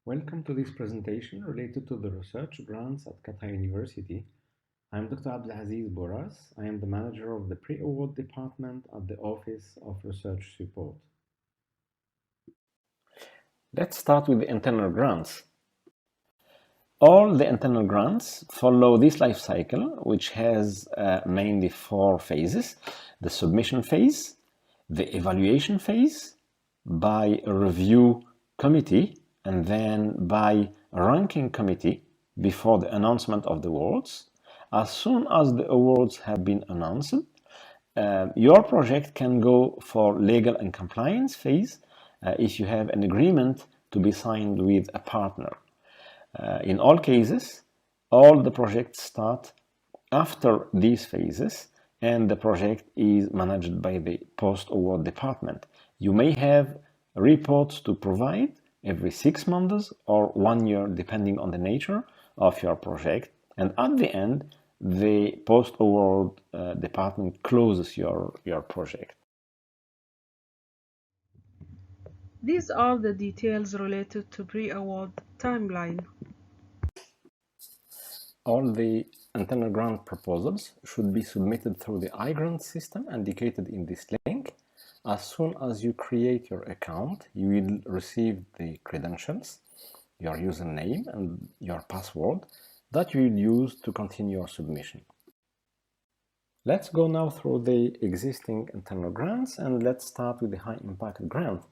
Welcome to this presentation related to the research grants at Qatar University. I am Dr. Abdelaziz Boras. I am the manager of the pre-award department at the Office of Research Support. Let's start with the internal grants. All the internal grants follow this life cycle, which has mainly 4 phases: the submission phase, the evaluation phase, by a review committee, and then by a ranking committee before the announcement of the awards. As soon as the awards have been announced, your project can go for legal and compliance phase if you have an agreement to be signed with a partner. In all cases, all the projects start after these phases, and the project is managed by the post-award department. You may have reports to provide every 6 months or 1 year, depending on the nature of your project. And at the end, the post-award department closes your project. These are the details related to pre-award timeline. All the internal grant proposals should be submitted through the iGrant system indicated in this link. As soon as you create your account, you will receive the credentials, your username and your password that you will use to continue your submission. Let's go now through the existing internal grants, and let's start with the high impact grant.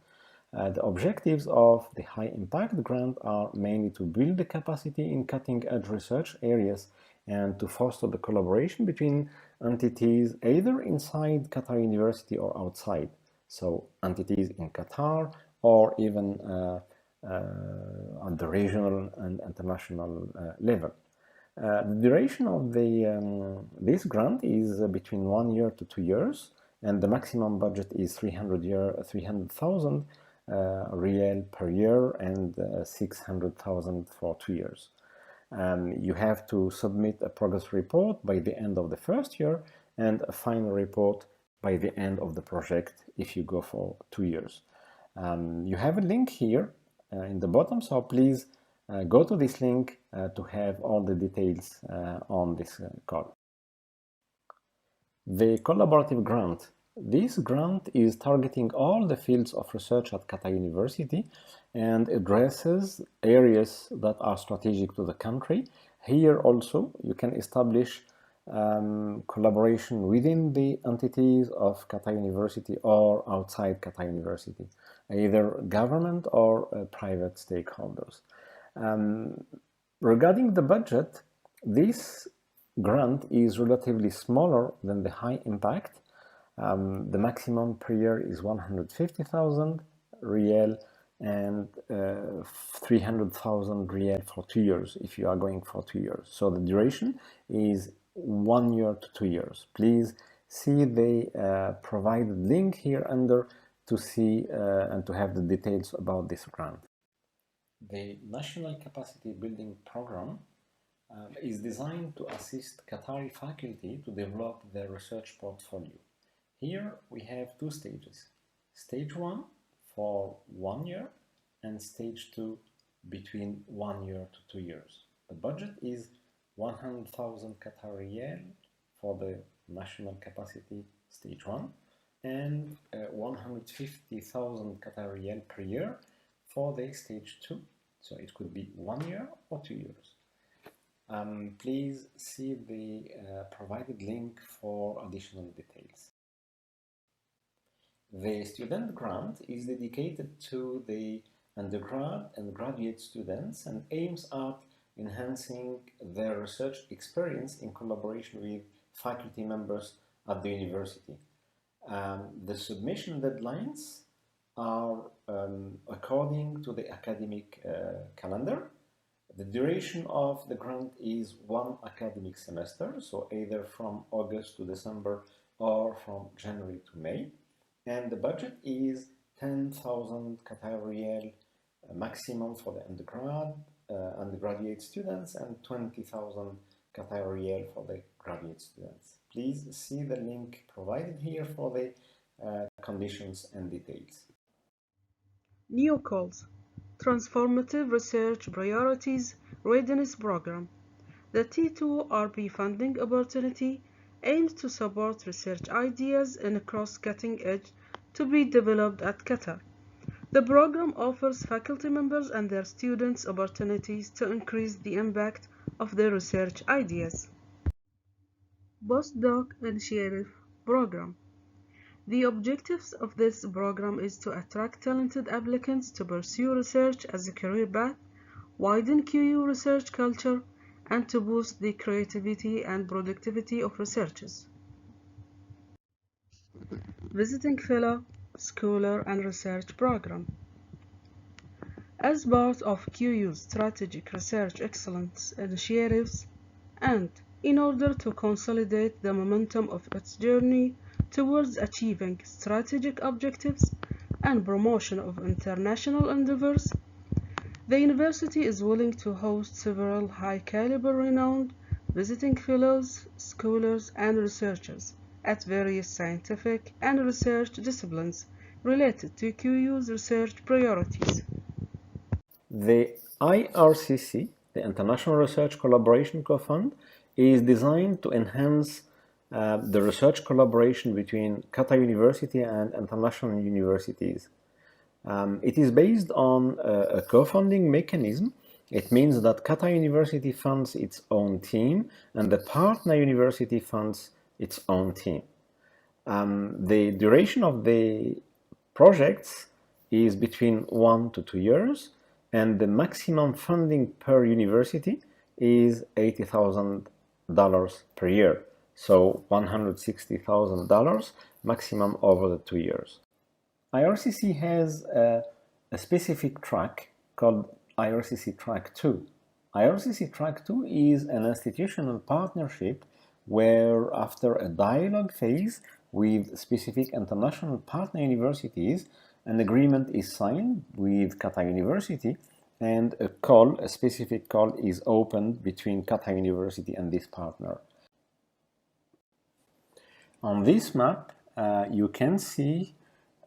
The objectives of the high impact grant are mainly to build the capacity in cutting edge research areas and to foster the collaboration between entities either inside Qatar University or outside. So entities in Qatar or even at the regional and international level. The duration of this grant is between 1 year to 2 years, and the maximum budget is 300,000 Rial per year and 600,000 for 2 years. You have to submit a progress report by the end of the first year and a final report by the end of the project if you go for 2 years. You have a link here in the bottom, so please go to this link to have all the details on this call. The collaborative grant. This grant is targeting all the fields of research at Qatar University and addresses areas that are strategic to the country. Here also you can establish collaboration within the entities of Qatar University or outside Qatar University, either government or private stakeholders. Regarding the budget, this grant is relatively smaller than the high impact. The maximum per year is 150,000 Rial and 300,000 Rial for 2 years if you are going for 2 years. So the duration is 1 year to 2 years. Please see the provided link here under to see and to have the details about this grant. The National Capacity Building Program is designed to assist Qatari faculty to develop their research portfolio. Here we have 2 stages. Stage 1 for 1 year and stage 2 between 1 year to 2 years. The budget is 100,000 Qatari Riyal for the National Capacity Stage 1 and 150,000 Qatari Riyal per year for the stage 2. So it could be 1 year or 2 years. Please see the provided link for additional details. The student grant is dedicated to the undergrad and graduate students and aims at enhancing their research experience in collaboration with faculty members at the university. The submission deadlines are according to the academic calendar. The duration of the grant is 1 academic semester, so either from August to December or from January to May. And the budget is 10,000 Qatar Riyal maximum for the undergraduate students and 20,000 Qatar Riyal for the graduate students. Please see the link provided here for the conditions and details. New calls. Transformative Research Priorities Readiness Program. The T2RP funding opportunity aims to support research ideas in cross-cutting edge to be developed at Qatar. The program offers faculty members and their students opportunities to increase the impact of their research ideas. Postdoc Initiative Program. The objectives of this program is to attract talented applicants to pursue research as a career path, widen QU research culture, and to boost the creativity and productivity of researchers. Visiting Fellow, Scholar, and Research Program. As part of QU's strategic research excellence initiatives, and in order to consolidate the momentum of its journey towards achieving strategic objectives and promotion of international endeavors, the university is willing to host several high-caliber renowned visiting fellows, scholars, and researchers at various scientific and research disciplines related to QU's research priorities. The IRCC, the International Research Collaboration Co-Fund, is designed to enhance the research collaboration between Qatar University and international universities. It is based on a co-funding mechanism. It means that Qatar University funds its own team and the partner university funds its own team. The duration of the projects is between 1 to 2 years, and the maximum funding per university is $80,000 per year. So $160,000 maximum over the 2 years. IRCC has a specific track called IRCC Track 2. IRCC Track 2 is an institutional partnership where, after a dialogue phase with specific international partner universities, an agreement is signed with Qatar University, and a specific call is opened between Qatar University and this partner. On this map, you can see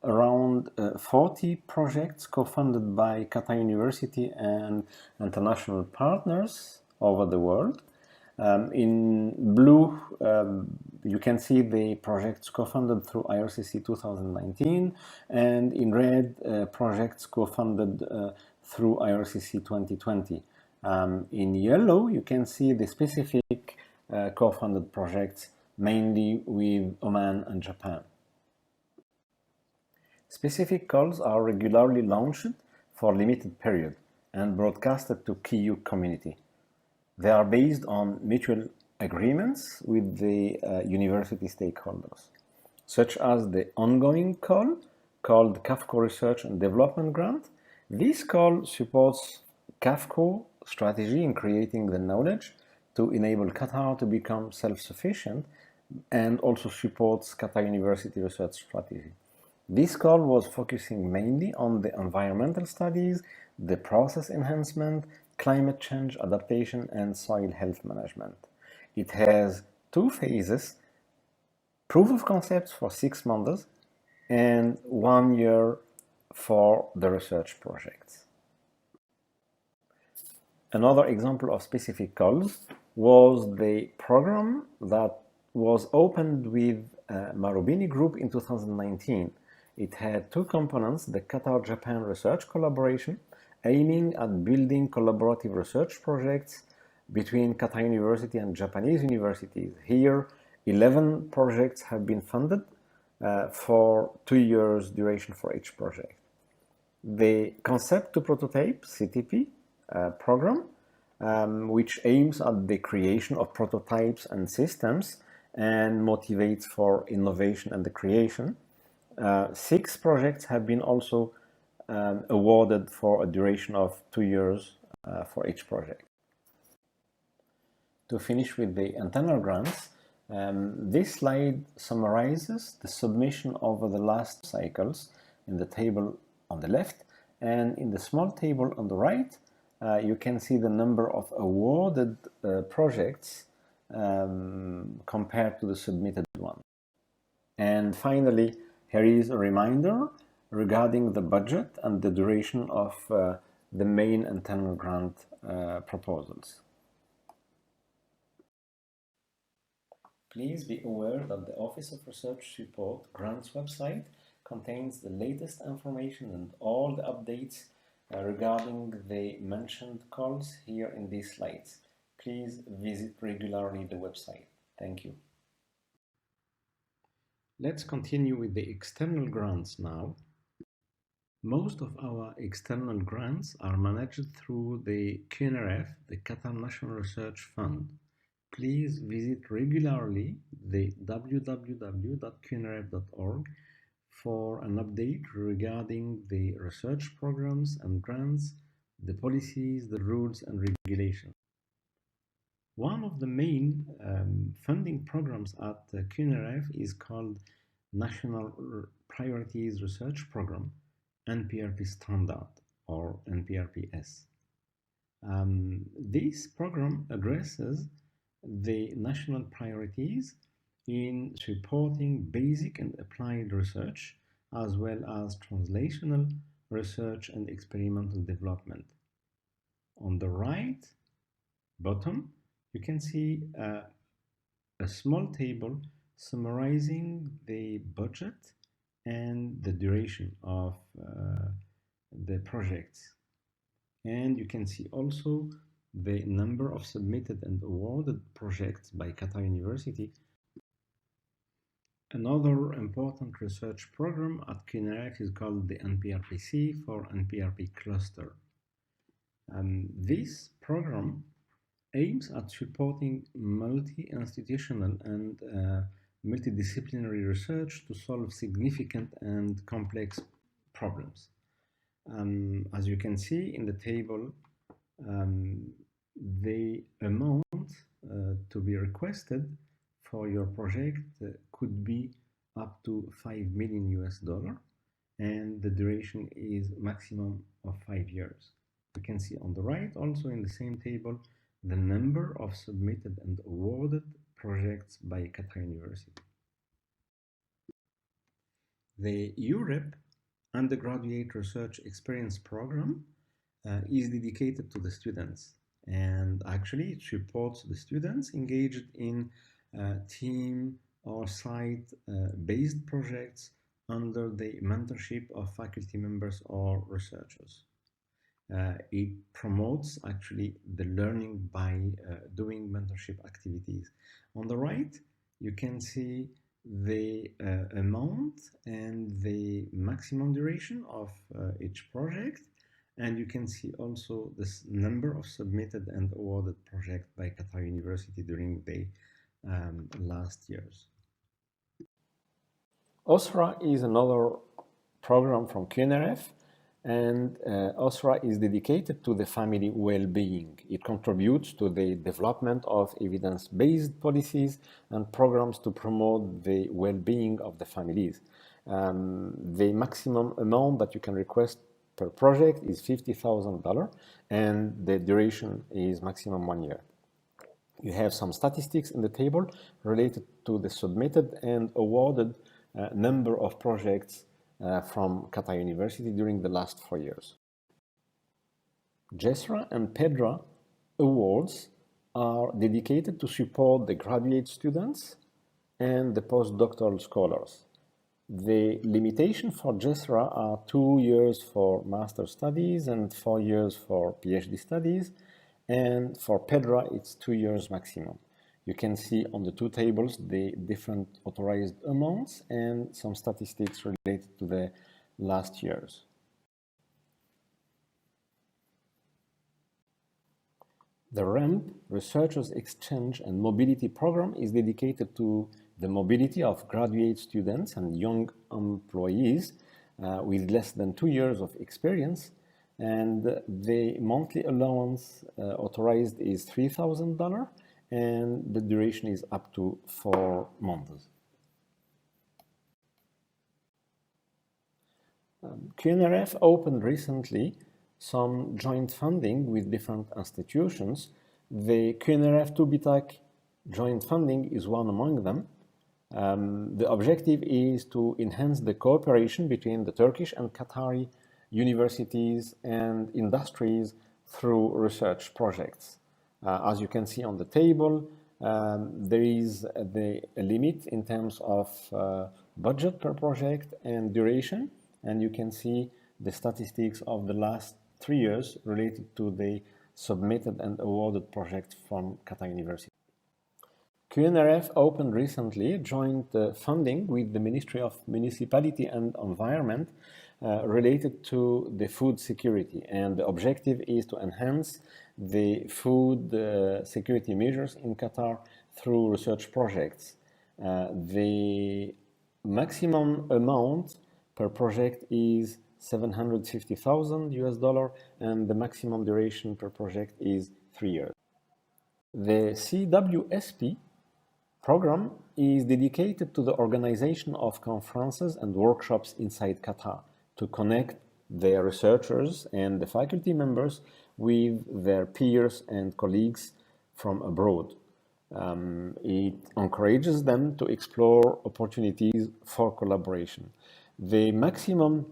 around 40 projects co-funded by Qatar University and international partners over the world. In blue, you can see the projects co-funded through IRCC 2019, and in red, projects co-funded through IRCC 2020. In yellow, you can see the specific co-funded projects, mainly with Oman and Japan. Specific calls are regularly launched for a limited period and broadcasted to KU community. They are based on mutual agreements with the university stakeholders, such as the ongoing call called CAFCO Research and Development Grant. This call supports CAFCO strategy in creating the knowledge to enable Qatar to become self-sufficient, and also supports Qatar University research strategy. This call was focusing mainly on the environmental studies, the process enhancement, climate change adaptation, and soil health management. It has 2 phases: proof of concepts for 6 months and 1 year for the research projects. Another example of specific calls was the program that was opened with Marubeni Group in 2019. It had 2 components: the Qatar-Japan research collaboration, aiming at building collaborative research projects between Qatar University and Japanese universities. Here, 11 projects have been funded for 2 years duration for each project. The Concept to Prototype CTP program, which aims at the creation of prototypes and systems and motivates for innovation and the creation. 6 projects have been also awarded for a duration of 2 years for each project. To finish with the internal grants, this slide summarizes the submission over the last cycles in the table on the left, and in the small table on the right, you can see the number of awarded projects compared to the submitted one. And finally, here is a reminder regarding the budget and the duration of the main internal grant proposals. Please be aware that the Office of Research Support Grants website contains the latest information and all the updates regarding the mentioned calls here in these slides. Please visit regularly the website. Thank you. Let's continue with the external grants now. Most of our external grants are managed through the QNRF, the Qatar National Research Fund. Please visit regularly the www.qnrf.org for an update regarding the research programs and grants, the policies, the rules and regulations. One of the main funding programs at QNRF is called National Priorities Research Program, NPRP Standard or NPRPS. This program addresses the national priorities in supporting basic and applied research, as well as translational research and experimental development. On the right bottom, you can see a small table summarizing the budget and the duration of the projects. And you can see also the number of submitted and awarded projects by Qatar University. Another important research program at QNRF is called the NPRPC for NPRP Cluster. This program aims at supporting multi-institutional and multidisciplinary research to solve significant and complex problems. As you can see in the table, the amount to be requested for your project could be up to $5 million and the duration is maximum of 5 years. You can see on the right also in the same table the number of submitted and awarded projects by Qatar University. The UREP Undergraduate Research Experience Program is dedicated to the students, and actually it supports the students engaged in team or site-based projects under the mentorship of faculty members or researchers. It promotes actually the learning by doing mentorship activities. On the right, you can see the amount and the maximum duration of each project, and you can see also this number of submitted and awarded projects by Qatar University during the last years. OSRA is another program from QNRF, and OSRA is dedicated to the family well-being. It contributes to the development of evidence-based policies and programs to promote the well-being of the families. The maximum amount that you can request per project is $50,000 and the duration is maximum 1 year. You have some statistics in the table related to the submitted and awarded number of projects from Qatar University during the last 4 years. GESRA and PEDRA awards are dedicated to support the graduate students and the postdoctoral scholars. The limitation for GESRA are 2 years for master studies and 4 years for PhD studies, and for PEDRA it's 2 years maximum. You can see on the two tables the different authorized amounts and some statistics related to the last years. The REMP, Researchers Exchange and Mobility Program, is dedicated to the mobility of graduate students and young employees with less than 2 years of experience, and the monthly allowance authorized is $3,000 and the duration is up to 4 months. QNRF opened recently some joint funding with different institutions. The QNRF 2BTAC joint funding is one among them. The objective is to enhance the cooperation between the Turkish and Qatari universities, and industries through research projects. As you can see on the table, there is a limit in terms of budget per project and duration, and you can see the statistics of the last 3 years related to the submitted and awarded projects from Qatar University. QNRF opened recently joint funding with the Ministry of Municipality and Environment related to the food security, and the objective is to enhance the food security measures in Qatar through research projects. The maximum amount per project is 750,000 US dollar, and the maximum duration per project is 3 years. The CWSP program is dedicated to the organization of conferences and workshops inside Qatar to connect the researchers and the faculty members with their peers and colleagues from abroad. It encourages them to explore opportunities for collaboration. The maximum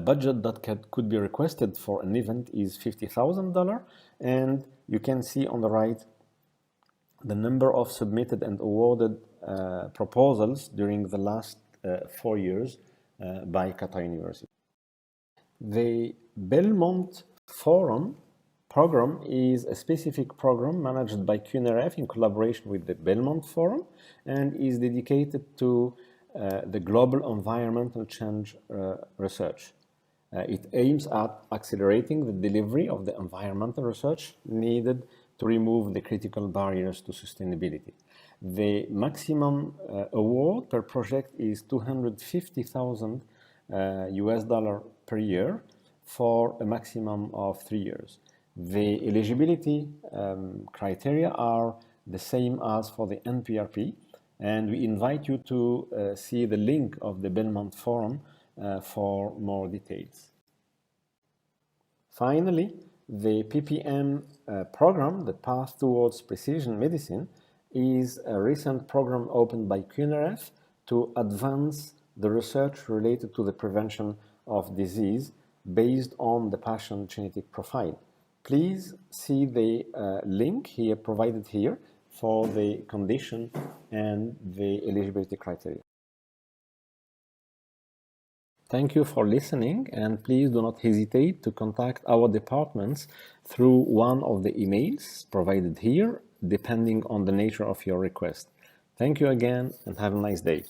budget that could be requested for an event is $50,000, and you can see on the right the number of submitted and awarded proposals during the last 4 years by Qatar University. The Belmont Forum program is a specific program managed by QNRF in collaboration with the Belmont Forum and is dedicated to the global environmental change research. It aims at accelerating the delivery of the environmental research needed to remove the critical barriers to sustainability. The maximum award per project is 250,000 US dollar per year for a maximum of 3 years. The eligibility criteria are the same as for the NPRP, and we invite you to see the link of the Belmont Forum for more details. Finally, the PPM program, the Path Towards Precision Medicine, is a recent program opened by QNRF to advance the research related to the prevention of disease based on the patient genetic profile. Please see the link here provided here for the condition and the eligibility criteria. Thank you for listening, and please do not hesitate to contact our departments through one of the emails provided here, depending on the nature of your request. Thank you again, and have a nice day.